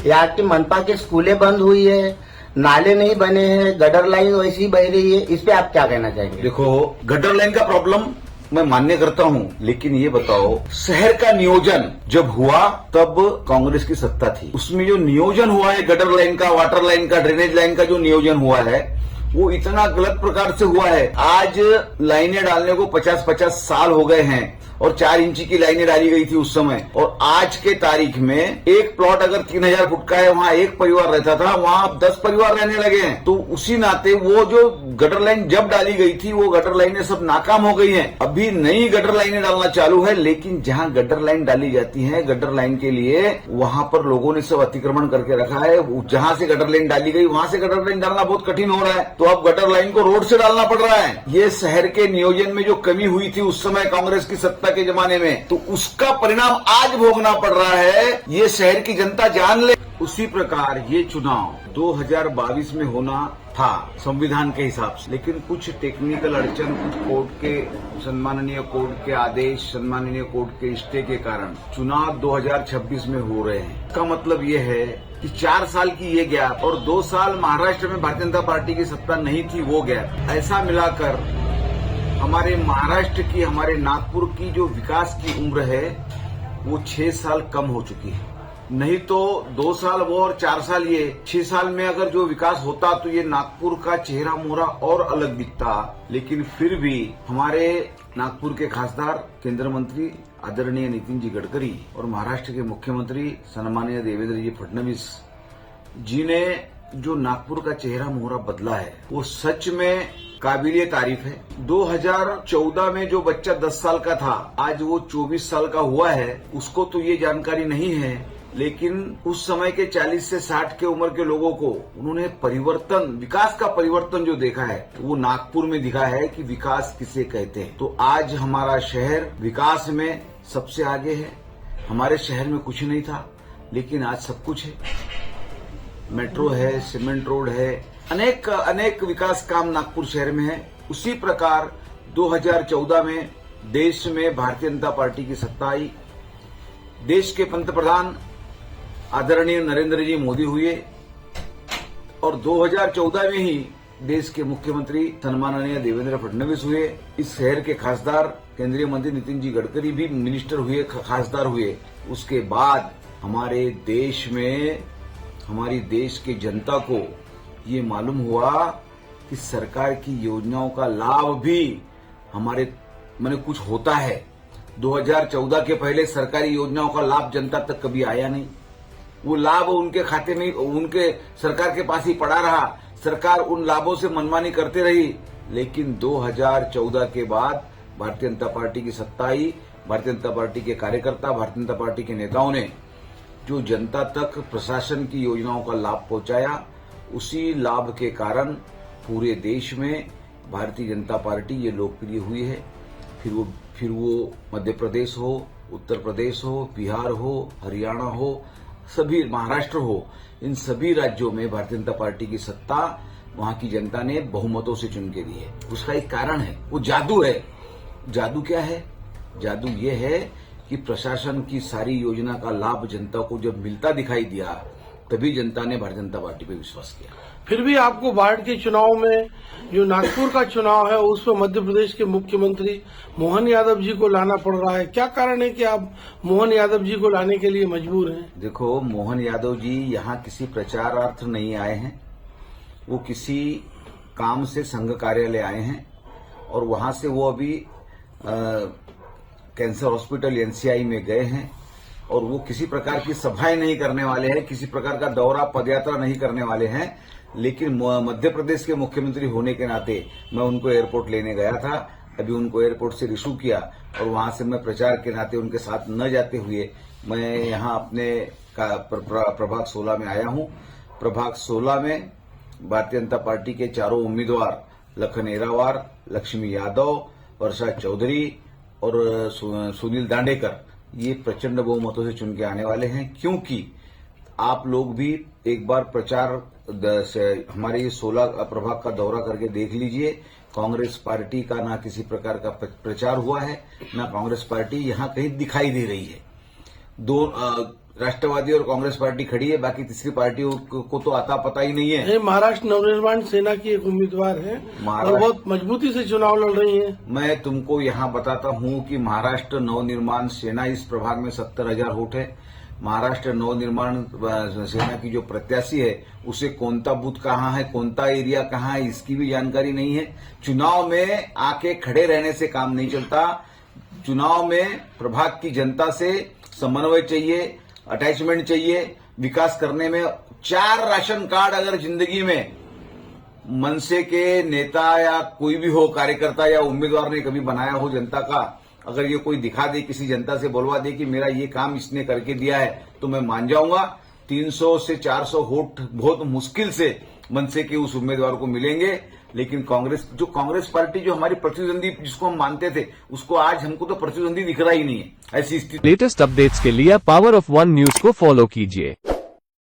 यहाँ की मनपा की स्कूलें बंद हुई है, नाले नहीं बने हैं, गटर लाइन वैसी ही बह रही है, इस पे आप क्या कहना चाहेंगे? देखो, गटर लाइन का प्रॉब्लम मैं मान्य करता हूँ, लेकिन ये बताओ, शहर का नियोजन जब हुआ तब कांग्रेस की सत्ता थी। उसमें जो नियोजन हुआ है गटर लाइन का, वाटर लाइन का, ड्रेनेज लाइन का जो नियोजन हुआ है वो इतना गलत प्रकार से हुआ है। आज लाइनें डालने को 50-50 साल हो गए हैं और 4 इंची की लाइनें डाली गई थी उस समय, और आज के तारीख में एक प्लॉट अगर 3000 फुट का है, वहाँ एक परिवार रहता था, वहाँ अब 10 परिवार रहने लगे हैं। तो उसी नाते वो जो गटर लाइन जब डाली गई थी वो गटर लाइनें सब नाकाम हो गई हैं। अभी नई गटर लाइनें डालना चालू है, लेकिन जहाँ गटर लाइन डाली जाती है, गटर लाइन के लिए वहाँ पर लोगों ने सब अतिक्रमण करके रखा है। जहाँ से गटर लाइन डाली गई वहाँ से गटर लाइन डालना बहुत कठिन हो रहा है, तो अब गटर लाइन को रोड से डालना पड़ रहा है। ये शहर के नियोजन में जो कमी हुई थी उस समय कांग्रेस की सत्ता के जमाने में, तो उसका परिणाम आज भोगना पड़ रहा है। ये शहर की जनता जान ले। उसी प्रकार ये चुनाव 2022 में होना था संविधान के हिसाब से, लेकिन कुछ टेक्निकल अड़चन, कुछ कोर्ट के सम्माननीय कोर्ट के आदेश, सम्माननीय कोर्ट के स्टे के कारण चुनाव 2026 में हो रहे हैं। इसका मतलब ये है कि 4 साल की ये गैप और 2 साल महाराष्ट्र में भारतीय जनता पार्टी की सत्ता नहीं थी, वो गैप, ऐसा मिलाकर हमारे महाराष्ट्र की, हमारे नागपुर की जो विकास की उम्र है वो 6 साल कम हो चुकी है। नहीं तो 2 साल वो और 4 साल ये, 6 साल में अगर जो विकास होता तो ये नागपुर का चेहरा मोहरा और अलग दिखता। लेकिन फिर भी हमारे नागपुर के खासदार, केंद्र मंत्री आदरणीय नितिन जी गडकरी और महाराष्ट्र के मुख्यमंत्री सन्माननीय देवेंद्र जी फडणवीस जी ने जो नागपुर का चेहरा मोहरा बदला है वो सच में काबिलिए तारीफ है। 2014 में जो बच्चा 10 साल का था आज वो 24 साल का हुआ है, उसको तो ये जानकारी नहीं है, लेकिन उस समय के 40 से 60 के उम्र के लोगों को उन्होंने परिवर्तन, विकास का परिवर्तन जो देखा है वो नागपुर में दिखा है कि विकास किसे कहते हैं। तो आज हमारा शहर विकास में सबसे आगे है। हमारे शहर में कुछ नहीं था, लेकिन आज सब कुछ है। मेट्रो है, सीमेंट रोड है, अनेक विकास काम नागपुर शहर में है। उसी प्रकार 2014 में देश में भारतीय जनता पार्टी की सत्ता आई, देश के पंतप्रधान आदरणीय नरेंद्र जी मोदी हुए और 2014 में ही देश के मुख्यमंत्री सन्माननीय देवेंद्र फडणवीस हुए। इस शहर के खासदार केंद्रीय मंत्री नितिन जी गडकरी भी मिनिस्टर हुए, खासदार हुए। उसके बाद हमारे देश में, हमारी देश की जनता को ये मालूम हुआ कि सरकार की योजनाओं का लाभ भी हमारे माने कुछ होता है। 2014 के पहले सरकारी योजनाओं का लाभ जनता तक कभी आया नहीं, वो लाभ उनके खाते में, उनके सरकार के पास ही पड़ा रहा। सरकार उन लाभों से मनमानी करते रही। लेकिन 2014 के बाद भारतीय जनता पार्टी की सत्ता आई। भारतीय जनता पार्टी के कार्यकर्ता, भारतीय जनता पार्टी के नेताओं ने जो जनता तक प्रशासन की योजनाओं का लाभ पहुंचाया, उसी लाभ के कारण पूरे देश में भारतीय जनता पार्टी ये लोकप्रिय हुई है। फिर वो मध्य प्रदेश हो, उत्तर प्रदेश हो, बिहार हो, हरियाणा हो, सभी, महाराष्ट्र हो, इन सभी राज्यों में भारतीय जनता पार्टी की सत्ता वहां की जनता ने बहुमतों से चुन के दी है। उसका एक कारण है, वो जादू है। जादू क्या है? जादू ये है कि प्रशासन की सारी योजना का लाभ जनता को जब मिलता दिखाई दिया, तभी जनता ने भारतीय जनता पार्टी पे विश्वास किया। फिर भी आपको बाढ़ के चुनाव में, जो नागपुर का चुनाव है, उस पर मध्य प्रदेश के मुख्यमंत्री मोहन यादव जी को लाना पड़ रहा है। क्या कारण है कि आप मोहन यादव जी को लाने के लिए मजबूर हैं? देखो, मोहन यादव जी यहाँ किसी प्रचारार्थ नहीं आए हैं, वो किसी काम से संघ कार्यालय आए हैं और वहां से वो अभी कैंसर हॉस्पिटल एनसीआई में गए हैं और वो किसी प्रकार की सभाएं नहीं करने वाले हैं, किसी प्रकार का दौरा, पदयात्रा नहीं करने वाले हैं। लेकिन मध्य प्रदेश के मुख्यमंत्री होने के नाते मैं उनको एयरपोर्ट लेने गया था। अभी उनको एयरपोर्ट से रिसीव किया और वहां से मैं प्रचार के नाते उनके साथ न जाते हुए मैं यहाँ अपने प्रभाग 16 में आया हूँ। प्रभाग 16 में भारतीय जनता पार्टी के चारों उम्मीदवार लखन एरावार, लक्ष्मी यादव, वर्षा चौधरी और सुनील दांडेकर ये प्रचंड बहुमतों से चुन के आने वाले हैं। क्योंकि आप लोग भी एक बार प्रचार हमारे ये 16 प्रभाग का दौरा करके देख लीजिए। कांग्रेस पार्टी का ना किसी प्रकार का प्रचार हुआ है, ना कांग्रेस पार्टी यहाँ कहीं दिखाई दे रही है। राष्ट्रवादी और कांग्रेस पार्टी खड़ी है, बाकी तीसरी पार्टियों को तो आता पता ही नहीं है। ये महाराष्ट्र नवनिर्माण सेना की एक उम्मीदवार है और बहुत मजबूती से चुनाव लड़ रही है। मैं तुमको यहाँ बताता हूँ कि महाराष्ट्र नवनिर्माण सेना इस प्रभाग में 70,000 वोट है। महाराष्ट्र नवनिर्माण सेना की जो प्रत्याशी है उसे कौनता बूथ कहाँ है, कौनता एरिया कहाँ है, इसकी भी जानकारी नहीं है। चुनाव में आके खड़े रहने से काम नहीं चलता। चुनाव में प्रभाग की जनता से समन्वय चाहिए, अटैचमेंट चाहिए, विकास करने में 4 राशन कार्ड अगर जिंदगी में मनसे के नेता या कोई भी हो, कार्यकर्ता या उम्मीदवार ने कभी बनाया हो जनता का, अगर ये कोई दिखा दे, किसी जनता से बोलवा दे कि मेरा ये काम इसने करके दिया है, तो मैं मान जाऊंगा। 300 से 400 वोट बहुत मुश्किल से मनसे के उस उम्मीदवार को मिलेंगे। लेकिन कांग्रेस पार्टी जो हमारी प्रतिद्वंदी जिसको हम मानते थे, उसको आज हमको तो प्रतिद्वंदी दिख रहा ही नहीं है। ऐसी स्थिति। लेटेस्ट अपडेट्स के लिए पावर ऑफ वन न्यूज को फॉलो कीजिए।